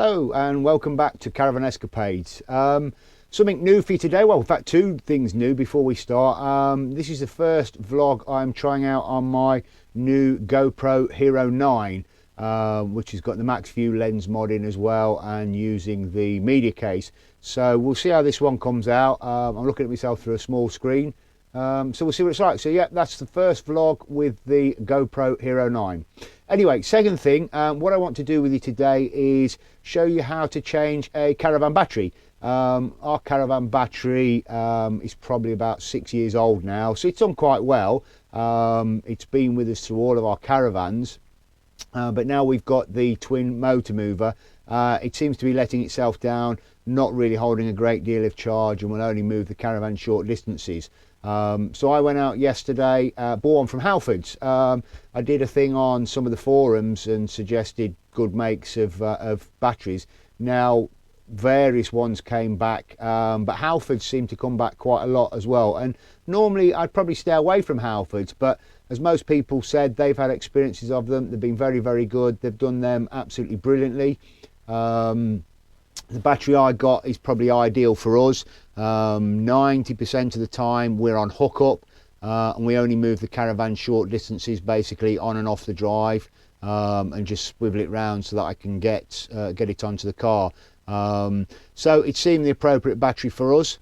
Hello and welcome back to Caravan Escapades. Something new for you today. Well, in fact, two things new before we start. This is the first vlog I'm trying out on my new GoPro Hero 9, which has got the max view lens mod in as well and using the media case. So we'll see how this one comes out. I'm looking at myself through a small screen. So we'll see what it's like. So yeah, that's the first vlog with the GoPro Hero 9. Anyway, second thing, what I want to do with you today is show you how to change a caravan battery. Our caravan battery is probably about 6 years old now, so it's done quite well. It's been with us through all of our caravans, but now we've got the twin motor mover. It seems to be letting itself down, not really holding a great deal of charge, and will only move the caravan short distances. So I went out yesterday, bought one from Halfords. I did a thing on some of the forums and suggested good makes of batteries. Now various ones came back, but Halfords seemed to come back quite a lot as well. And normally I'd probably stay away from Halfords, but as most people said, they've had experiences of them. They've been very, very good. They've done them absolutely brilliantly. The battery I got is probably ideal for us. 90% of the time we're on hookup, and we only move the caravan short distances, basically on and off the drive, and just swivel it round so that I can get it onto the car. So it seemed the appropriate battery for us.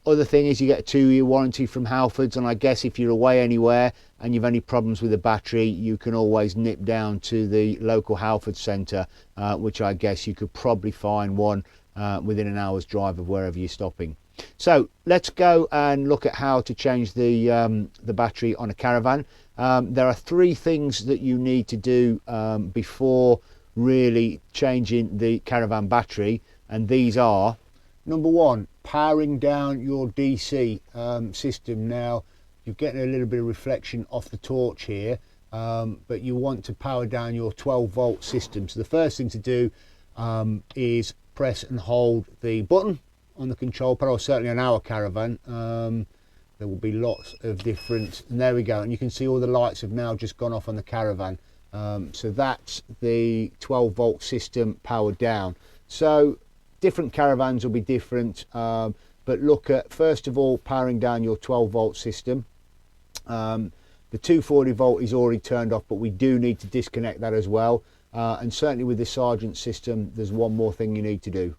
Other thing is you get a 2-year warranty from Halfords, and I guess if you're away anywhere and you've any problems with the battery, you can always nip down to the local Halfords centre, which I guess you could probably find one within an hour's drive of wherever you're stopping. So let's go and look at how to change the battery on a caravan. There are 3 things that you need to do before really changing the caravan battery, and these are: number 1, powering down your DC system. Now you're getting a little bit of reflection off the torch here, but you want to power down your 12-volt system. So the first thing to do is press and hold the button on the control panel. Certainly on our caravan, there will be lots of different, and there we go, and you can see all the lights have now just gone off on the caravan. So that's the 12-volt system powered down. So different caravans will be different, but look at, first of all, powering down your 12-volt system. The 240 volt is already turned off, but we do need to disconnect that as well. And certainly with the Sergeant system, there's one more thing you need to do.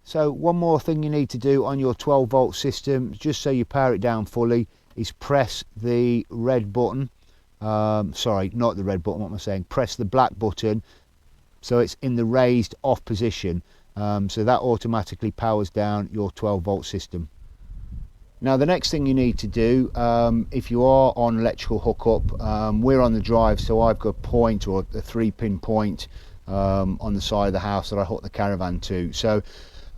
So one more thing you need to do on your 12-volt system, just so you power it down fully, is press the red button. Sorry, not the red button, what am I saying? Press the black button so it's in the raised off position. So that automatically powers down your 12-volt system. Now the next thing you need to do, if you are on electrical hookup, we're on the drive, so I've got a point, or a 3-pin point on the side of the house that I hook the caravan to. So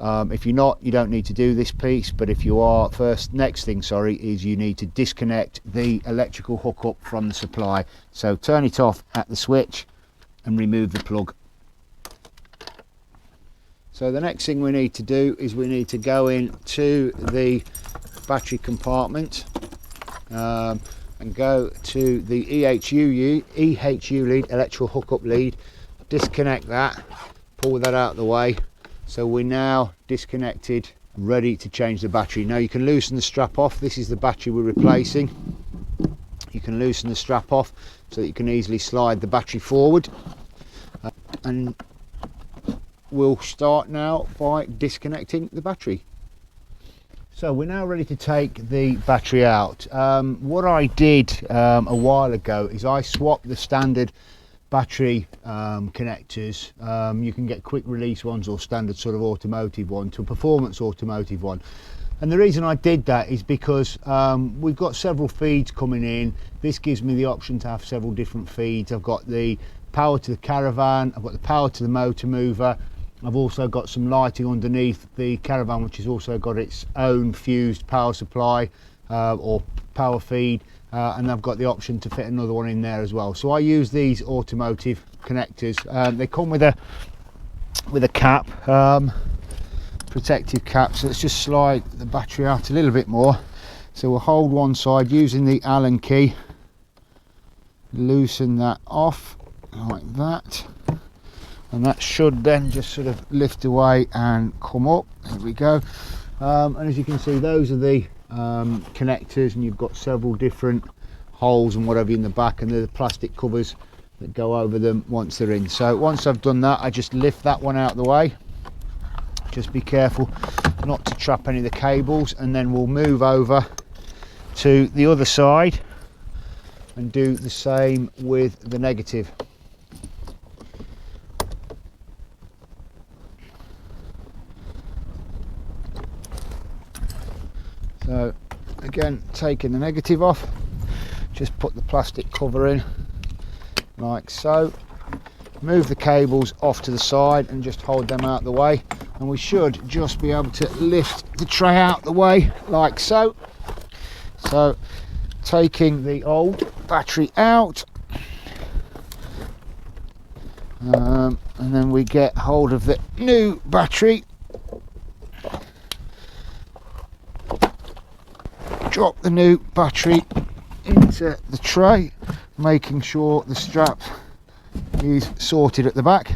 if you're not, you don't need to do this piece, but if you are, next thing is you need to disconnect the electrical hookup from the supply. So turn it off at the switch and remove the plug. So the next thing we need to do is we need to go into the battery compartment and go to the EHU lead, electrical hookup lead, disconnect that, pull that out of the way. So we're now disconnected, ready to change the battery. Now you can loosen the strap off. This is the battery we're replacing. You can loosen the strap off so that you can easily slide the battery forward. And we'll start now by disconnecting the battery. So we're now ready to take the battery out. What I did a while ago is I swapped the standard battery connectors. You can get quick release ones or standard sort of automotive one to a performance automotive one. And the reason I did that is because we've got several feeds coming in. This gives me the option to have several different feeds. I've got the power to the caravan, I've got the power to the motor mover. I've also got some lighting underneath the caravan, which has also got its own fused power supply or power feed, and I've got the option to fit another one in there as well. So I use these automotive connectors. They come with a cap, protective cap. So let's just slide the battery out a little bit more. So we'll hold one side using the Allen key, loosen that off like that. and that should then just sort of lift away and come up. There we go. And as you can see, those are the connectors, and you've got several different holes and whatever in the back, and they're the plastic covers that go over them once they're in. So once I've done that, I just lift that one out of the way. Just be careful not to trap any of the cables, and then we'll move over to the other side and do the same with the negative. So again, taking the negative off, just put the plastic cover in like so, move the cables off to the side and just hold them out the way, and we should just be able to lift the tray out the way like so. So taking the old battery out, and then we get hold of the new battery, drop the new battery into the tray, making sure the strap is sorted at the back.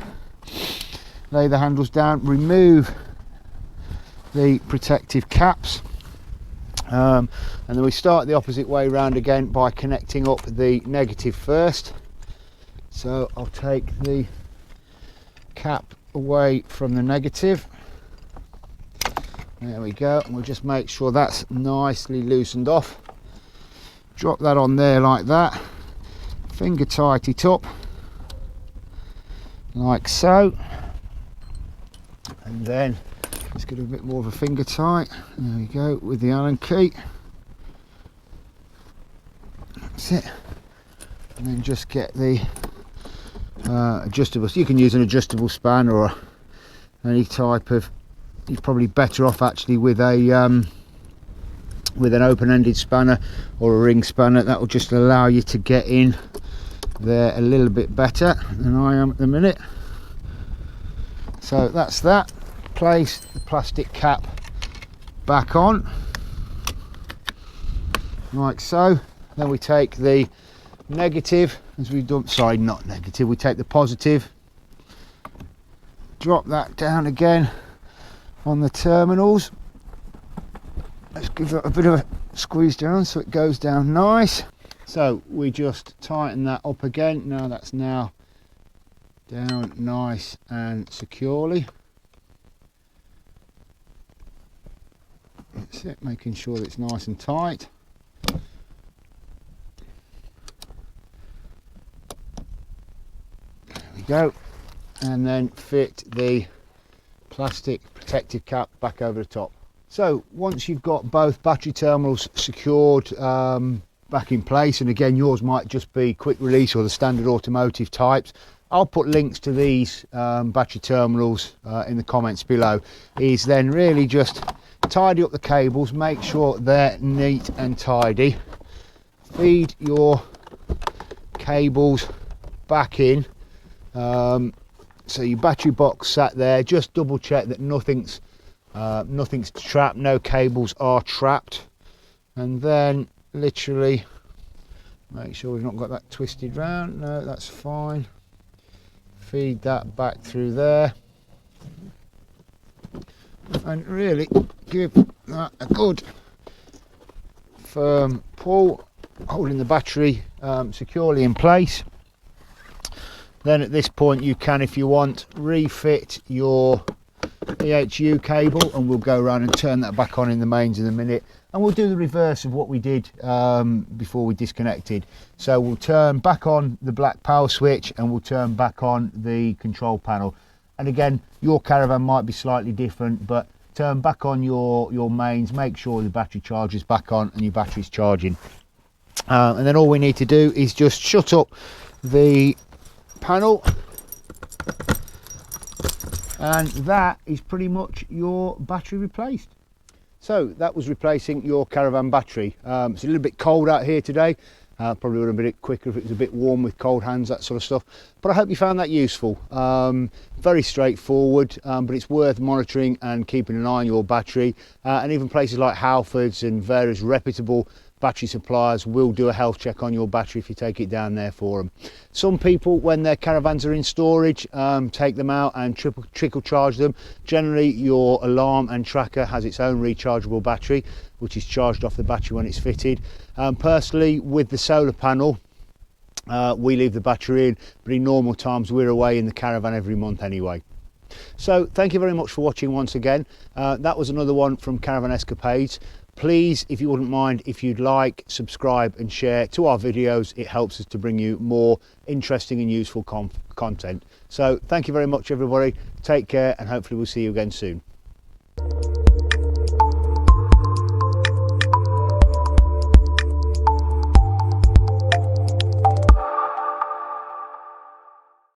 Lay the handles down, remove the protective caps, and then we start the opposite way round again by connecting up the negative first. So I'll take the cap away from the negative. There we go, and we'll just make sure that's nicely loosened off. Drop that on there like that, finger tight it up like so, and then let's get a bit more of a finger tight. There we go, with the Allen key. That's it. And then just get the adjustable. So you can use an adjustable span or any type of, you're probably better off actually with a with an open-ended spanner or a ring spanner. That will just allow you to get in there a little bit better than I am at the minute. So that's that. Place the plastic cap back on like so. Then we take the negative, as we've done, sorry, not negative, we take the positive, drop that down again on the terminals. Let's give it a bit of a squeeze down so it goes down nice. So we just tighten that up again. Now that's now down nice and securely. That's it, making sure that it's nice and tight. There we go. And then fit the plastic protective cap back over the top. So once you've got both battery terminals secured back in place, and again yours might just be quick release or the standard automotive types, I'll put links to these battery terminals in the comments below. Is then really just tidy up the cables, make sure they're neat and tidy, feed your cables back in, so your battery box sat there, just double check that nothing's trapped, no cables are trapped, and then literally make sure we've not got that twisted round. No, that's fine. Feed that back through there and really give that a good firm pull, holding the battery securely in place. Then at this point you can, if you want, refit your EHU cable, and we'll go around and turn that back on in the mains in a minute, and we'll do the reverse of what we did before we disconnected. So we'll turn back on the black power switch and we'll turn back on the control panel. And again, your Caravan might be slightly different, but turn back on your mains, make sure the battery charge is back on and your battery's charging, and then all we need to do is just shut up the panel, and that is pretty much your battery replaced. So that was replacing your Caravan battery. It's a little bit cold out here today. Probably would have been a bit quicker if it was a bit warm with cold hands, that sort of stuff. But I hope you found that useful. Very straightforward, but it's worth monitoring and keeping an eye on your battery. And even places like Halfords and various reputable battery suppliers will do a health check on your battery if you take it down there for them. Some people, when their caravans are in storage, take them out and trickle charge them. Generally your alarm and tracker has its own rechargeable battery, which is charged off the battery when it's fitted. Personally, with the solar panel, we leave the battery in, but in normal times we're away in the caravan every month anyway. So thank you very much for watching once again. That was another one from Caravan Escapades. Please, if you wouldn't mind, if you'd like, subscribe and share to our videos. It helps us to bring you more interesting and useful content. So thank you very much everybody, take care, and hopefully we'll see you again soon.